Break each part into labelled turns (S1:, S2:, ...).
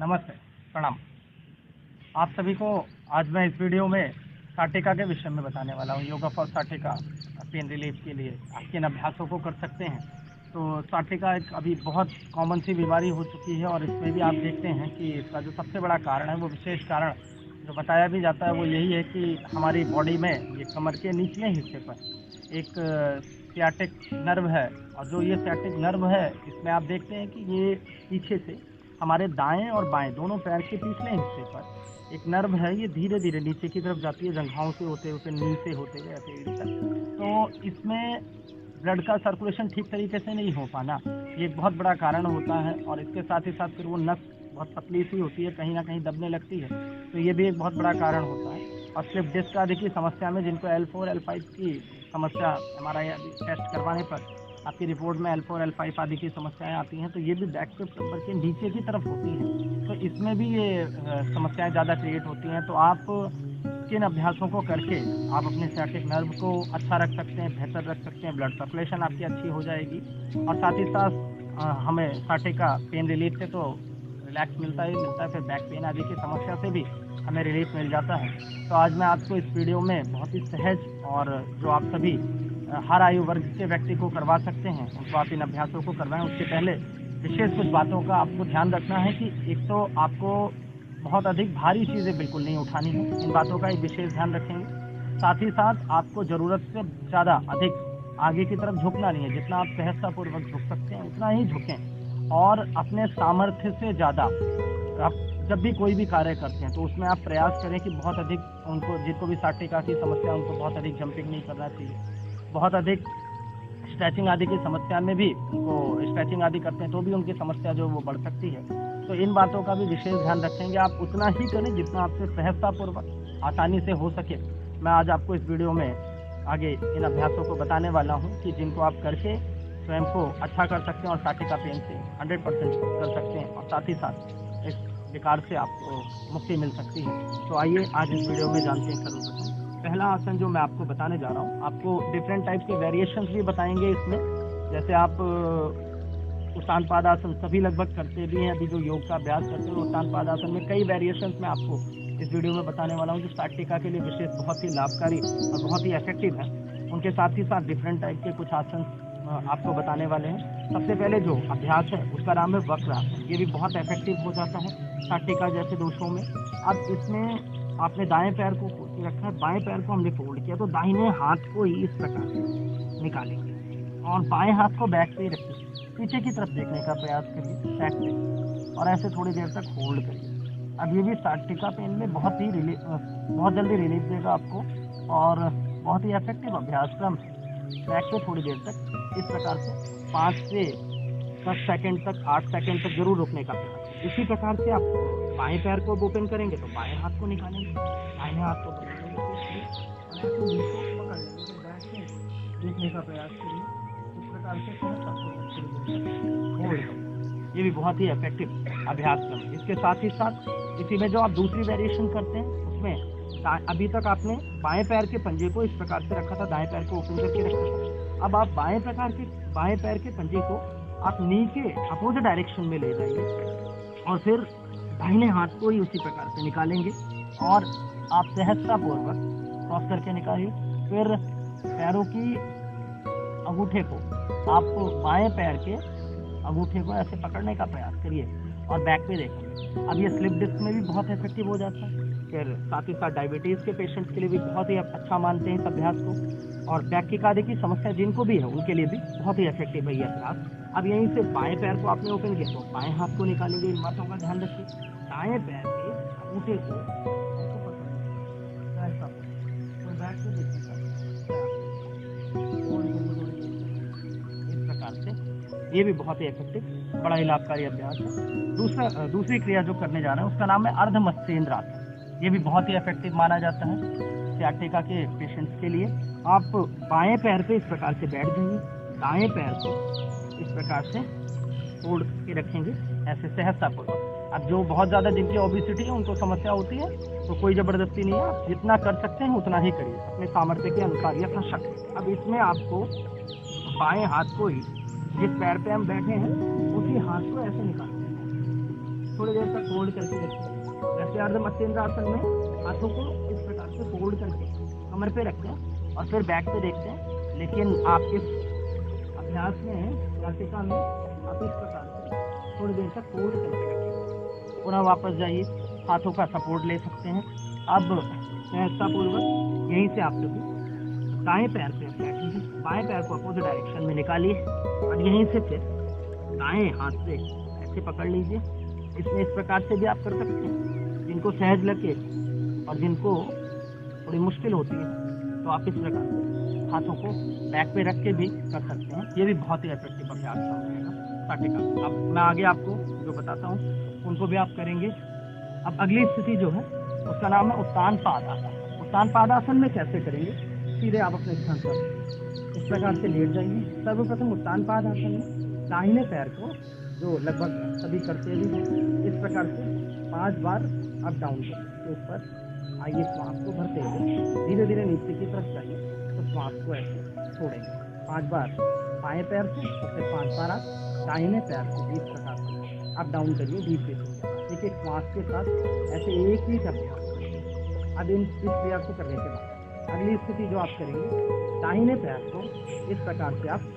S1: नमस्ते, प्रणाम। आप सभी को आज मैं इस वीडियो में साटिका के विषय में बताने वाला हूँ। योगा फॉर साटिका पेन रिलीफ के लिए आप किन अभ्यासों को कर सकते हैं। तो साटिका एक अभी बहुत कॉमन सी बीमारी हो चुकी है और इसमें भी आप देखते हैं कि इसका जो सबसे बड़ा कारण है, वो विशेष कारण जो बताया भी जाता है वो यही है कि हमारी बॉडी में ये कमर के निचले हिस्से पर एक सियाटिक नर्व है। और जो ये सियाटिक नर्व है, इसमें आप देखते हैं कि ये पीछे से हमारे दाएं और बाएं दोनों पैर के पिछले हिस्से पर एक नर्व है। ये धीरे धीरे नीचे की तरफ जाती है, जंघाओं से होते होते नी से होते हुए ऐसे एड़ी तक। तो इसमें ब्लड का सर्कुलेशन ठीक तरीके से नहीं हो पाना, ये एक बहुत बड़ा कारण होता है। और इसके साथ ही साथ फिर वो नस बहुत पतली सी होती है, कहीं ना कहीं दबने लगती है, तो ये भी एक बहुत बड़ा कारण होता है। और स्लिप डिस्क आदि की समस्या में जिनको L4 L5 की समस्या MRI आदि टेस्ट करवाने पर आपकी रिपोर्ट में L4 L5 आदि की समस्याएं आती हैं, तो ये भी बैक पे कमर के नीचे की तरफ होती हैं। तो इसमें भी ये समस्याएं ज़्यादा क्रिएट होती हैं। तो आप किन अभ्यासों को करके आप अपने सियाटिक नर्व को अच्छा रख सकते हैं, बेहतर रख सकते हैं, ब्लड सर्कुलेशन आपकी अच्छी हो जाएगी। और साथ ही साथ हमें साटिका पेन रिलीफ से तो रिलैक्स मिलता ही मिलता है, फिर बैक पेन आदि की समस्या से भी हमें रिलीफ मिल जाता है। तो आज मैं आपको इस वीडियो में बहुत ही सहज और जो आप सभी हर आयु वर्ग के व्यक्ति को करवा सकते हैं, उनको आप इन अभ्यासों को करवाएं। उसके पहले विशेष कुछ बातों का आपको ध्यान रखना है कि एक तो आपको बहुत अधिक भारी चीज़ें बिल्कुल नहीं उठानी है, इन बातों का एक विशेष ध्यान रखेंगे। साथ ही साथ आपको ज़रूरत से ज़्यादा अधिक आगे की तरफ झुकना नहीं है, जितना आप सहजतापूर्वक झुक सकते हैं उतना ही झुकें। और अपने सामर्थ्य से ज़्यादा आप जब भी कोई भी कार्य करते हैं तो उसमें आप प्रयास करें कि बहुत अधिक उनको, जिनको भी साटिका की समस्या, उनको बहुत अधिक जंपिंग नहीं करना चाहिए। बहुत अधिक स्ट्रेचिंग आदि की समस्या में भी उनको स्ट्रेचिंग आदि करते हैं तो भी उनकी समस्या जो वो बढ़ सकती है। तो इन बातों का भी विशेष ध्यान रखेंगे। आप उतना ही करें जितना आपसे सहजतापूर्वक आसानी से हो सके। मैं आज आपको इस वीडियो में आगे इन अभ्यासों को बताने वाला हूँ कि जिनको आप करके स्वयं को अच्छा कर सकते हैं और साटिका पेन से 100% कर सकते हैं, और साथ ही साथ इस विकार से आपको मुक्ति मिल सकती है। तो आइए आज इस वीडियो में जानते हैं सर्वप्रथम पहला आसन जो मैं आपको बताने जा रहा हूँ। आपको डिफरेंट टाइप के वेरिएशंस भी बताएंगे इसमें। जैसे आप उत्तान पादासन सभी लगभग करते भी हैं, अभी जो योग का अभ्यास करते हैं उत्तान पादासन में कई वेरिएशंस मैं आपको इस वीडियो में बताने वाला हूँ जो साटिका के लिए विशेष बहुत ही लाभकारी और बहुत ही इफेक्टिव है। उनके साथ ही साथ डिफरेंट टाइप के कुछ आसन आपको बताने वाले हैं। सबसे पहले जो अभ्यास है उसका नाम है वक्र आसन। ये भी बहुत इफेक्टिव हो जाता है साटिका जैसे दोषों में। अब इसमें आपने दाएं पैर को खोल के रखा है, बाएं पैर को हमने फोल्ड किया, तो दाहिने हाथ को ही इस प्रकार से निकालेंगे और बाएं हाथ को बैक पे रखिए, पीछे की तरफ देखने का प्रयास करिए बैक पे, और ऐसे थोड़ी देर तक होल्ड करिए। अब ये भी साटिका पेन में बहुत जल्दी रिलीफ देगा आपको और बहुत ही इफेक्टिव अभ्यास क्रम है। बैक पे थोड़ी देर तक इस प्रकार से 5 से 10 सेकंड तक, 8 सेकंड तक जरूर रुकने का प्रयास। इसी प्रकार से आप बाएं पैर को ओपन करेंगे तो बाएं हाथ को निकालेंगे, दाहिने हाथ को पकड़ेंगे और ऐसे नीचे पकड़ लेंगे, तो बैक से देखने का प्रयास करिए। इस प्रकार से होल्ड, ये भी बहुत ही इफेक्टिव अभ्यास क्रम। इसके साथ ही साथ इसी में जो आप दूसरी वेरिएशन करते हैं उसमें अभी तक आपने बाएं पैर के पंजे को इस प्रकार से रखा था, दाएं पैर को ओपन करके रखा था। अब आप बाएं पैर के पंजे को आप नी के अपोजिट डायरेक्शन में ले जाएंगे और फिर दाहिने हाथ को ही उसी प्रकार से निकालेंगे और आप सहजतापूर्वक क्रॉस करके निकालिए। फिर पैरों की अंगूठे को आप बाएं पैर के अंगूठे को ऐसे पकड़ने का प्रयास करिए और बैक पे देखेंगे। अब ये स्लिप डिस्क में भी बहुत इफेक्टिव हो जाता है। फिर साथ ही साथ डायबिटीज़ के पेशेंट्स के लिए भी बहुत ही अच्छा मानते हैं इस अभ्यास को, और बैक की आदि की समस्या जिनको भी है उनके लिए भी बहुत ही इफेक्टिव है ये अभ्यास। अब यहीं से बाएं पैर को आपने ओपन किया तो बाएं हाथ को निकालेंगे। इन बातों का ध्यान रखिए। दाएं पैर के अंगूठे को ऐसा बैक पे देखने का इस प्रकार से, ये भी बहुत ही इफेक्टिव, बड़ा ही लाभकारी अभ्यास है। दूसरी क्रिया जो करने जा रहे हैं उसका नाम है अर्ध मत्स्येंद्र आसन। ये भी बहुत ही इफेक्टिव माना जाता है सियाटिका के पेशेंट्स के लिए। आप बाएं पैर पे इस प्रकार से बैठ जाइए, दाएं पैर को इस प्रकार से तोड़ के रखेंगे ऐसे सहजतापूर्वक। अब जो बहुत ज़्यादा जिनकी ओबेसिटी है उनको समस्या होती है तो कोई ज़बरदस्ती नहीं है, आप जितना कर सकते हैं उतना ही करिए अपने सामर्थ्य के अनुसार या अपना शक्ति। अब इसमें आपको बाएं हाथ को ही जिस पैर पे हम बैठे हैं उसी हाथ को ऐसे निकालना है। थोड़ी देर तक होल्ड करके रखें। वैसे अर्ध मत्स्येंद्र आसन में हाथों को इस प्रकार से होल्ड करके कमर पे रखते हैं और फिर बैक पे देखते हैं। लेकिन आप इस अभ्यास में नासिका में आप इस प्रकार से थोड़ी देर तक होल्ड करके रखें। पुनः वापस जाइए, हाथों का सपोर्ट ले सकते हैं। अब सहजतापूर्वक यहीं से आप लोग दाएं पैर पे बैठिए, बाएं पैर को अपोजिट डायरेक्शन में निकालिए और यहीं से फिर दाएं हाथ से ऐसे पकड़ लीजिए। इसमें इस प्रकार से भी आप कर सकते हैं। जिनको सहज लगे और जिनको थोड़ी मुश्किल होती है तो आप इस प्रकार से हाथों को बैक पे रख के भी कर सकते हैं। ये भी बहुत ही इफेक्टिव अभ्यास रहेगा साटिका। अब मैं आगे आपको जो बताता हूँ उनको भी आप करेंगे। अब अगली स्थिति जो है उसका नाम है उत्तान पादासन। उत्तान पादासन में कैसे करेंगे, सीधे आप अपने स्थान पर इस प्रकार से लेट जाइए। सर्वप्रथम उत्तान पादासन में दाहिने पैर को जो लगभग सभी करते हैं इस प्रकार से 5 बार अप डाउन करके ऊपर आइए, श्वास को भरते हुए धीरे धीरे नीचे की तरफ जाइए तो श्वास को ऐसे छोड़ेंगे 5 बार बाएं पैर से और फिर 5 बार आप दाहिने पैर से इस प्रकार से अप डाउन करिए डीप ब्रीथिंग। एक एक श्वास के साथ ऐसे एक ही अभ्यास। अब इस क्रिया को करने के बाद अगली स्थिति जो आप करेंगे, दाहिने पैर को इस प्रकार से आप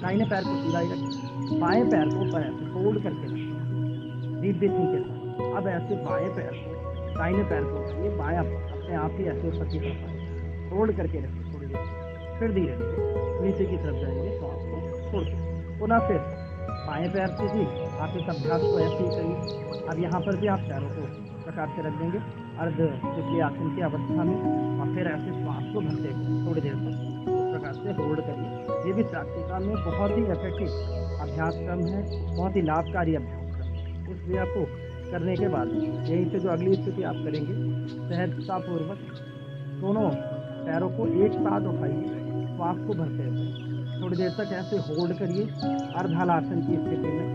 S1: दाहिने पैर को सीधा ही रखें, बाएं पैर को ऊपर ऐसे फोल्ड करके रखें डीप ब्रीथिंग के साथ। अब ऐसे बाएं पैर को दाहिने पैर को उठाइए, बाएं अपने आप ही ऐसे ऊपर की तरफ फोल्ड करके रखें थोड़ी देर, फिर धीरे धीरे नीचे की तरफ जाएंगे, श्वास को छोड़ के पुनः फिर बाएं पैर से भी आप इस अभ्यास को ऐसे ही करिए। अब यहाँ पर भी आप पैरों को प्रकार से रख देंगे अर्ध तितली आसन की अवस्था में और फिर ऐसे श्वास को भरते हुए थोड़ी देर तक इस प्रकार से होल्ड करिए। ये भी साटिका में बहुत ही इफेक्टिव अभ्यास क्रम है, बहुत ही लाभकारी अभ्यास क्रम है। इस क्रिया को करने के बाद यहीं से जो अगली स्थिति आप करेंगे, सहजतापूर्वक दोनों पैरों को एक साथ उठाइए, श्वास को भरते हुए थोड़ी देर तक ऐसे होल्ड करिए अर्धहलासन की स्थिति में।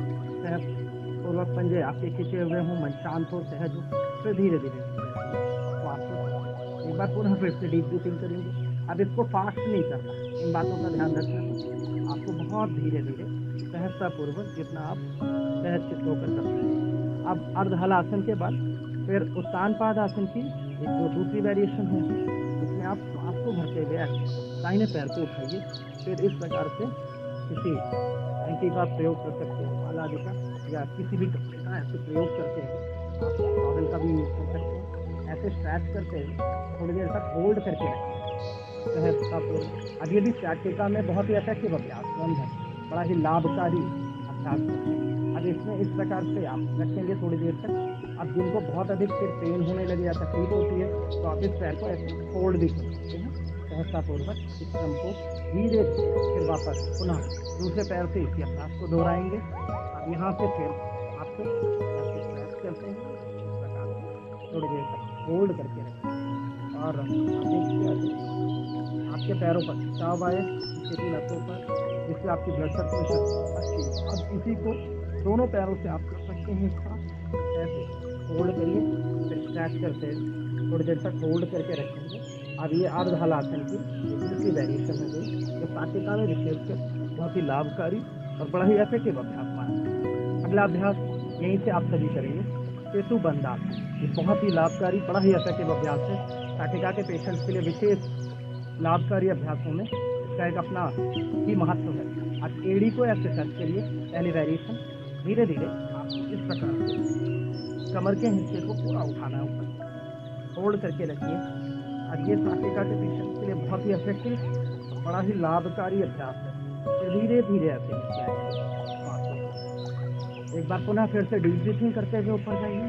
S1: सहजपूर्वक पंजे आपके खींचे हुए हों, मन शांत हो, सहज हो, फिर धीरे धीरे श्वास को एक बार पुनः फिर से डीप ब्रीथिंग करेंगे। अब इसको फास्ट नहीं करना, इन बातों का ध्यान रखना। आपको बहुत धीरे धीरे सहजतापूर्वक जितना आप सहज चित्त होकर करते हैं। अब अर्धहलासन के बाद फिर उत्तान पादासन की एक जो दूसरी वेरिएशन है उसमें आप श्वास को भरते हुए दाहिने पैर को उठाइए, फिर इस प्रकार से किसी एंटी का प्रयोग कर सकते हैं, माला आदि का या किसी भी कपड़े का ऐसे प्रयोग करते हैं। आप टॉवल का भी यूज कर सकते हैं। ऐसे स्ट्रैच करते हैं, थोड़ी देर तक होल्ड करके रखें। अब ये भी साटिका में बहुत ही इफेक्टिव अभ्यास है, बड़ा ही लाभकारी अभ्यास है। अब इसमें इस प्रकार से आप रखेंगे थोड़ी देर तक। अब जिनको बहुत अधिक फिर पेन होने लगे या तकलीफ होती है तो आप इस पैर को ऐसे फोल्ड भी कर सकते हैं। सहजतापूर्वक इस क्रम को धीरे फिर वापस पुनः दूसरे पैर से इसी अभ्यास को दोहराएंगे। अब यहाँ से फिर आपको ऐसे स्ट्रेच करते हैं, इस प्रकार से थोड़ी देर तक होल्ड करके रखें और आपके पैरों पर खिंचाव आए किसी लतों पर, जिससे आपकी ब्लड सर्कुलेशन अच्छी है। अब इसी को दोनों पैरों से आप कर सकते हैं। इसका ऐसे होल्ड करिए, फिर स्ट्रेच करते थोड़ी देर तक होल्ड करके रखेंगे। अब ये अर्धहलासन की दूसरी वेरिएशन हो गई जो साटिका में विशेषकर बहुत ही लाभकारी और बड़ा ही इफेक्टिव अभ्यास माना। अगला अभ्यास यहीं से आप सभी करेंगे, सेतुबंध आसन। ये बहुत ही लाभकारी, बड़ा ही इफेक्टिव अभ्यास है। साटिका के पेशेंट्स के लिए विशेष लाभकारी अभ्यासों में इसका एक अपना ही महत्व है। आप एड़ी को ऐसे टच करिए, पहली वेरिएशन, धीरे धीरे आप इस प्रकार से कमर के हिस्से को पूरा उठाना है ऊपर, होल्ड करके रखिए। और ये साटिका के पेशेंट्स के लिए बहुत ही इफेक्टिव, बड़ा ही लाभकारी अभ्यास है। धीरे धीरे ऐसे नीचे आएंगे। एक बार पुनः फिर से डीप ब्रीथिंग करते हुए ऊपर जाइए,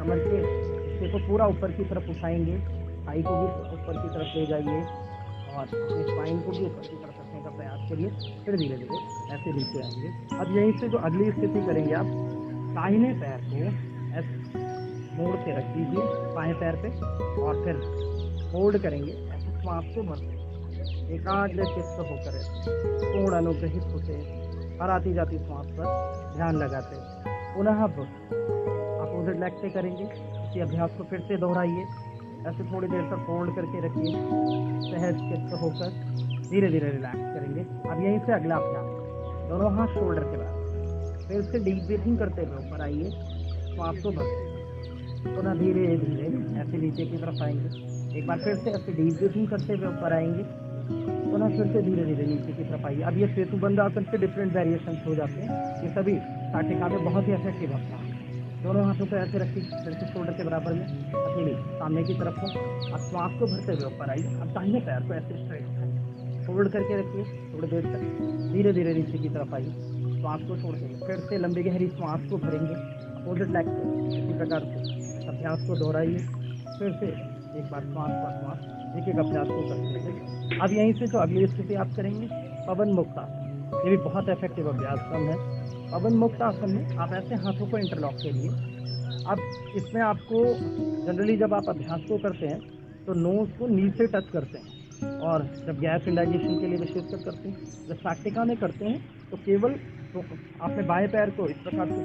S1: कमर के हिस्से को पूरा ऊपर की तरफ उठाएंगे, थाई को भी ऊपर की तरफ ले जाइए और अपने स्पाइन को भी ऊपर की तरफ रखने का प्रयास करिए। फिर धीरे धीरे ऐसे नीचे आएंगे। अब यहीं से जो अगली स्थिति करेंगे, आप दाहिने पैर को ऐसे मोड़ के रख दीजिए बाएं पैर पे और फिर होल्ड करेंगे। ऐसे श्वास को भरते एकाग्र चित्त होकर पूर्ण अनुग्रहित होते और आती जाती श्वास पर ध्यान लगाते। पुनः अब अपोजिट लेग से करेंगे। इसी अभ्यास को फिर से दोहराइए। ऐसे थोड़ी देर तक होल्ड करके रखिए, सहज चित्त होकर धीरे धीरे रिलैक्स करेंगे। अब यहीं से अगला अभ्यास, दोनों हाथ शोल्डर के बराबर, फिर से डीप ब्रीथिंग करते हुए ऊपर आइए, श्वास को भरते हुए पुनः धीरे धीरे ऐसे नीचे की तरफ आएंगे। एक बार फिर से ऐसे डीप ब्रीथिंग करते हुए ऊपर आएंगे, पुनः फिर से धीरे धीरे नीचे की तरफ आइए। अब ये सेतुबंध आसन के डिफरेंट वेरिएशन हो जाते हैं। ये सभी साटिका में बहुत ही इफेक्टिव आसन है। दोनों हाथों को ऐसे रखिए, फिर से शोल्डर के बराबर में अकेले सामने की तरफ को। अब श्वास को भरते हुए ऊपर आइए। अब दाहिने पैर को ऐसे स्ट्रेट करिए, होल्ड करके रखिए थोड़ी देर तक। धीरे धीरे नीचे की तरफ आइए, श्वास को छोड़ते हुए फिर से लंबी गहरी श्वास को भरेंगे अपोजिट लेग से। इसी प्रकार से अभ्यास को दोहराइए। फिर से एक बार श्वास पर श्वास एक एक अभ्यास को करते हैं। अब यहीं से जो अगली स्थिति आप करेंगे पवन मुक्त आसन, ये भी बहुत इफेक्टिव अभ्यास है। पवन मुक्त आसन में आप ऐसे हाथों को इंटरलॉक करिए। अब इसमें आपको जनरली जब आप अभ्यास को करते हैं तो नोज को नीचे टच करते हैं, और जब गैस इंडाइजेशन के लिए विशेषकर करते हैं। जब साटिका में करते हैं तो केवल तो आपने बाएं पैर को इस प्रकार से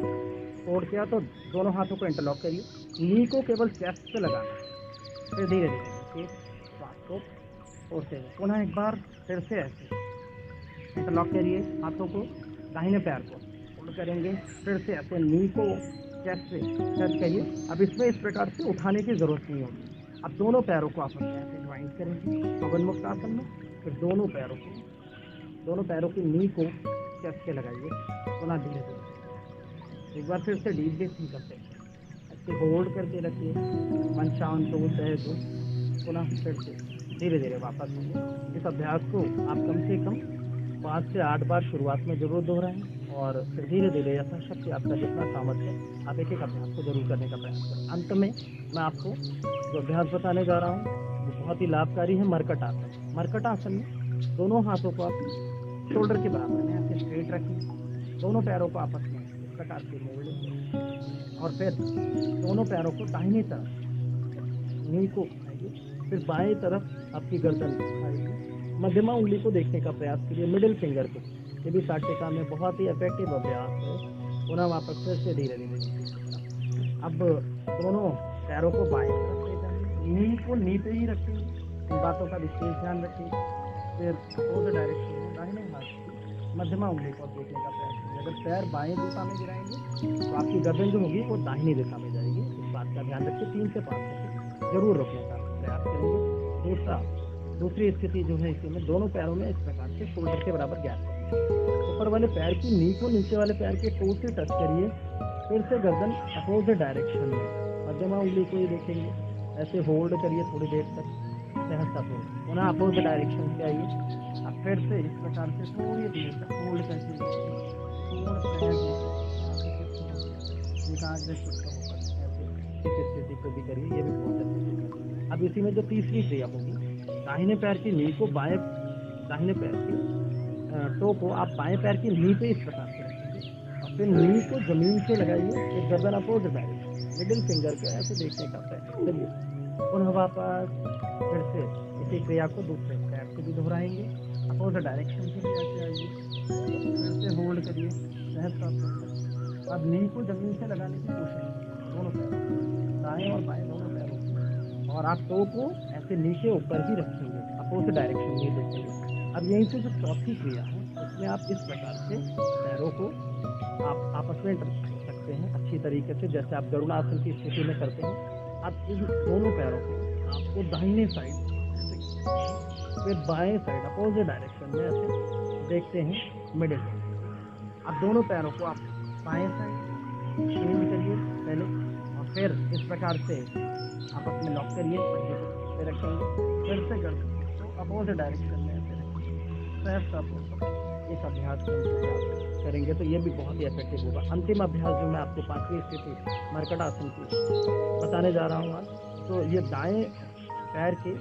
S1: तोड़ किया तो दोनों हाथों को इंटरलॉक करिए, नी को केवल चेस्ट पे लगाना है। फिर धीरे धीरे श्वास को छोड़ते हुए पुनः एक बार फिर से ऐसे इंटरलॉक करिए हाथों को, दाहिने पैर को होल्ड करेंगे। फिर से ऐसे नी को चेस्ट से टच करिए। अब इसमें इस प्रकार से उठाने की जरूरत नहीं होगी। अब दोनों पैरों को आपस में ऐसे ज्वाइंट करेंगे पवन मुक्त आसन में। फिर दोनों पैरों की नी को चेस्ट पे लगाइए, पुनः धीरे धीरे एक बार फिर से डीप ब्रीथिंग करते हैं। ऐसे होल्ड करके रखिए, मन शांत होता है तो पुनः फिर से धीरे धीरे वापस आइए। इस अभ्यास को आप कम से कम 5 से 8 बार शुरुआत में जरूर दोहराएं, और फिर धीरे धीरे यथाशक्ति आपका जितना सामर्थ्य है आप एक एक अभ्यास को जरूर करने का प्रयास करें। अंत में मैं आपको जो अभ्यास बताने जा रहा हूँ वो बहुत ही लाभकारी है, मरकट आसन। मरकट आसन में दोनों हाथों को आप शोल्डर के बराबर में ऐसे स्ट्रेट रखें, दोनों पैरों को आपस में इस प्रकार से मोड़ लेंगे, और फिर दोनों पैरों को दाहिनी तरफ नी को उठाइए, फिर बाएं तरफ आपकी गर्दन उठाइए, मध्यमा उंगली को देखने का प्रयास कीजिए, मिडिल फिंगर को। ये भी साटिका में बहुत ही इफेक्टिव अभ्यास है। पुनः वापस फिर से धीरे धीरे अब दोनों पैरों को बाएं तरफ ले जाएंगे, नी को नी पे ही रखेंगे, इन बातों का विशेष ध्यान रखिए। फिर अपोजिट डायरेक्शन में दाहिने हाथ की मध्यमा उंगली को देखने का प्रयास कीजिए। अगर पैर बाएं दिशा में गिराएंगे तो आपकी गर्दन जो होगी वो दाहिनी दिशा में जाएगी। इस बात का ध्यान रखिए। 3 से 5 सेकंड जरूर रोकने का प्रयास करेंगे। दूसरी स्थिति जो है इसमें दोनों पैरों में इस प्रकार से शोल्डर के बराबर गैप, ऊपर वाले पैर की नी को नीचे वाले पैर के टो से टच करिए। फिर से गर्दन अपोजिट डायरेक्शन में मध्यमा उंगली को ही देखेंगे, ऐसे होल्ड करिए थोड़ी देर तक सहजतापूर्वक। पुनः अपोजिट डायरेक्शन से आइए। अब फिर से इस प्रकार से थोड़ी देर तक होल्ड करके इस स्थिति को भी करिए, ये भी बहुत अच्छी। अब इसी में जो तीसरी क्रिया होगी, दाहिने पैर की नी को दाहिने पैर की टो को आप बाएं पैर की नी पे इस प्रकार से रखेंगे, और फिर नी को जमीन से लगाइए। फिर गर्दन अपोजिट डायरेक्शन, मिडिल फिंगर को ऐसे देखने का प्रयास करिए। पुनः वापस फिर से इसी क्रिया को दूसरे पैर से भी दोहराएंगे, अपोजिट डायरेक्शन से भी ऐसे आइए, फिर से होल्ड करिए सहजतापूर्वक। अब नी को जमीन से लगाने की कोशिश करिए, दोनों पैरों, दाएं और बाएं दोनों पैरों, और आप टो को ऐसे नी के ऊपर ही रखेंगे, अपोजिट डायरेक्शन में देखेंगे। अब यहीं से जो चौथी क्रिया है उसमें आप इस प्रकार से पैरों को आप आपस में कर सकते हैं अच्छी तरीके से, जैसे आप गरुड़ासन की स्थिति में करते हैं। अब इन दोनों पैरों को आपको दाहिने साइड फिर बाएं साइड अपोजिट डायरेक्शन में ऐसे देखते हैं मिडिल। अब दोनों पैरों को आप बाएं साइड चेंज करिए पहले, और फिर इस प्रकार से आपस में लॉक करिए, पंजे पे रखेंगे, फिर से गर्दन तो अपोजिट डायरेक्शन में ऐसे इस अभ्यास को करेंगे तो ये भी बहुत ही इफेक्टिव होगा। अंतिम अभ्यास जो मैं आपको 5वीं स्थिति मरकट आसन की बताने जा रहा हूँ आज, तो ये दाएं पैर के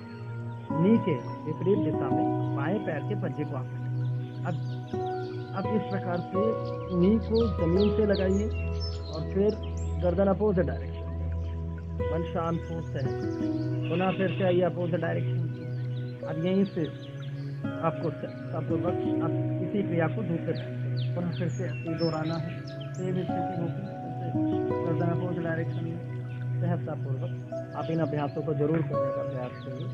S1: नी के विपरीत दिशा में बाएं पैर के पंजे को आप अब इस प्रकार से नी को जमीन से लगाइए, और फिर गर्दन अपोजिट डायरेक्शन, मन शांत हो सहज। पुनः फिर से आइए अपोजिट डायरेक्शन। अब यहीं से आपको आप इसी क्रिया को दूसरे पुनः फिर से दोहराना है। सेम स्थिति होगी, गर्दन अपोजिट डायरेक्शन में सहजतापूर्वक आप इन अभ्यासों को जरूर करने का प्रयास करिए,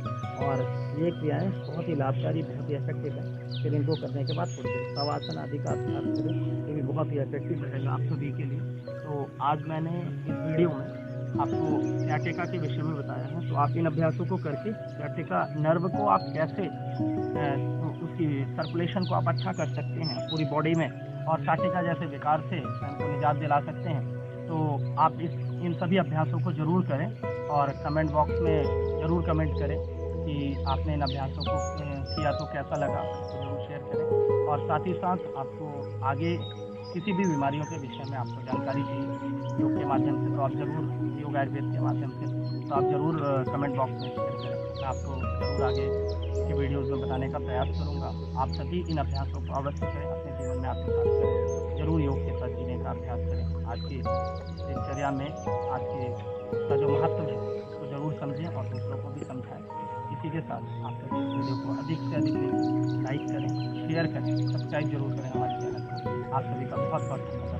S1: और ये क्रियाएं बहुत ही लाभकारी, बहुत ही इफेक्टिव है। फिर इनको करने के बाद थोड़ी देर शवासन आदि का अभ्यास करें, ये भी बहुत बहुत ही इफेक्टिव रहेगा आप सभी के लिए। तो आज मैंने इस वीडियो में आपको सciatica के विषय में बताया है। तो आप इन अभ्यासों को करके sciatica नर्व को आप कैसे उसकी सर्कुलेशन को आप अच्छा कर सकते हैं पूरी बॉडी में, और sciatica जैसे विकार से स्वयं को निजात दिला सकते हैं। तो आप इन सभी अभ्यासों को ज़रूर करें और कमेंट बॉक्स में ज़रूर कमेंट करें कि आपने इन अभ्यासों को किया तो कैसा लगा, उसको ज़रूर शेयर करें। और साथ ही साथ आपको आगे किसी भी बीमारियों के विषय में आपको जानकारी चाहिए योग के माध्यम से, तो आप ज़रूर योग आयुर्वेद के माध्यम से, तो आप ज़रूर कमेंट बॉक्स में शेयर करें। मैं आपको ज़रूर आगे के वीडियोज़ में बताने का प्रयास करूँगा। आप सभी इन अभ्यासों को अवश्य करें, अपने जीवन में आत्मसात करें, ज़रूर योग के साथ जीने का अभ्यास करें। आज की दिनचर्या में आज के इसका जो महत्व है उसको ज़रूर समझें और दूसरों को भी समझाएं। इसी के साथ आप सभी इस वीडियो को अधिक से अधिक लाइक करें, शेयर करें, सब्सक्राइब जरूर करें हमारे चैनल को। आप सभी का बहुत बहुत धन्यवाद।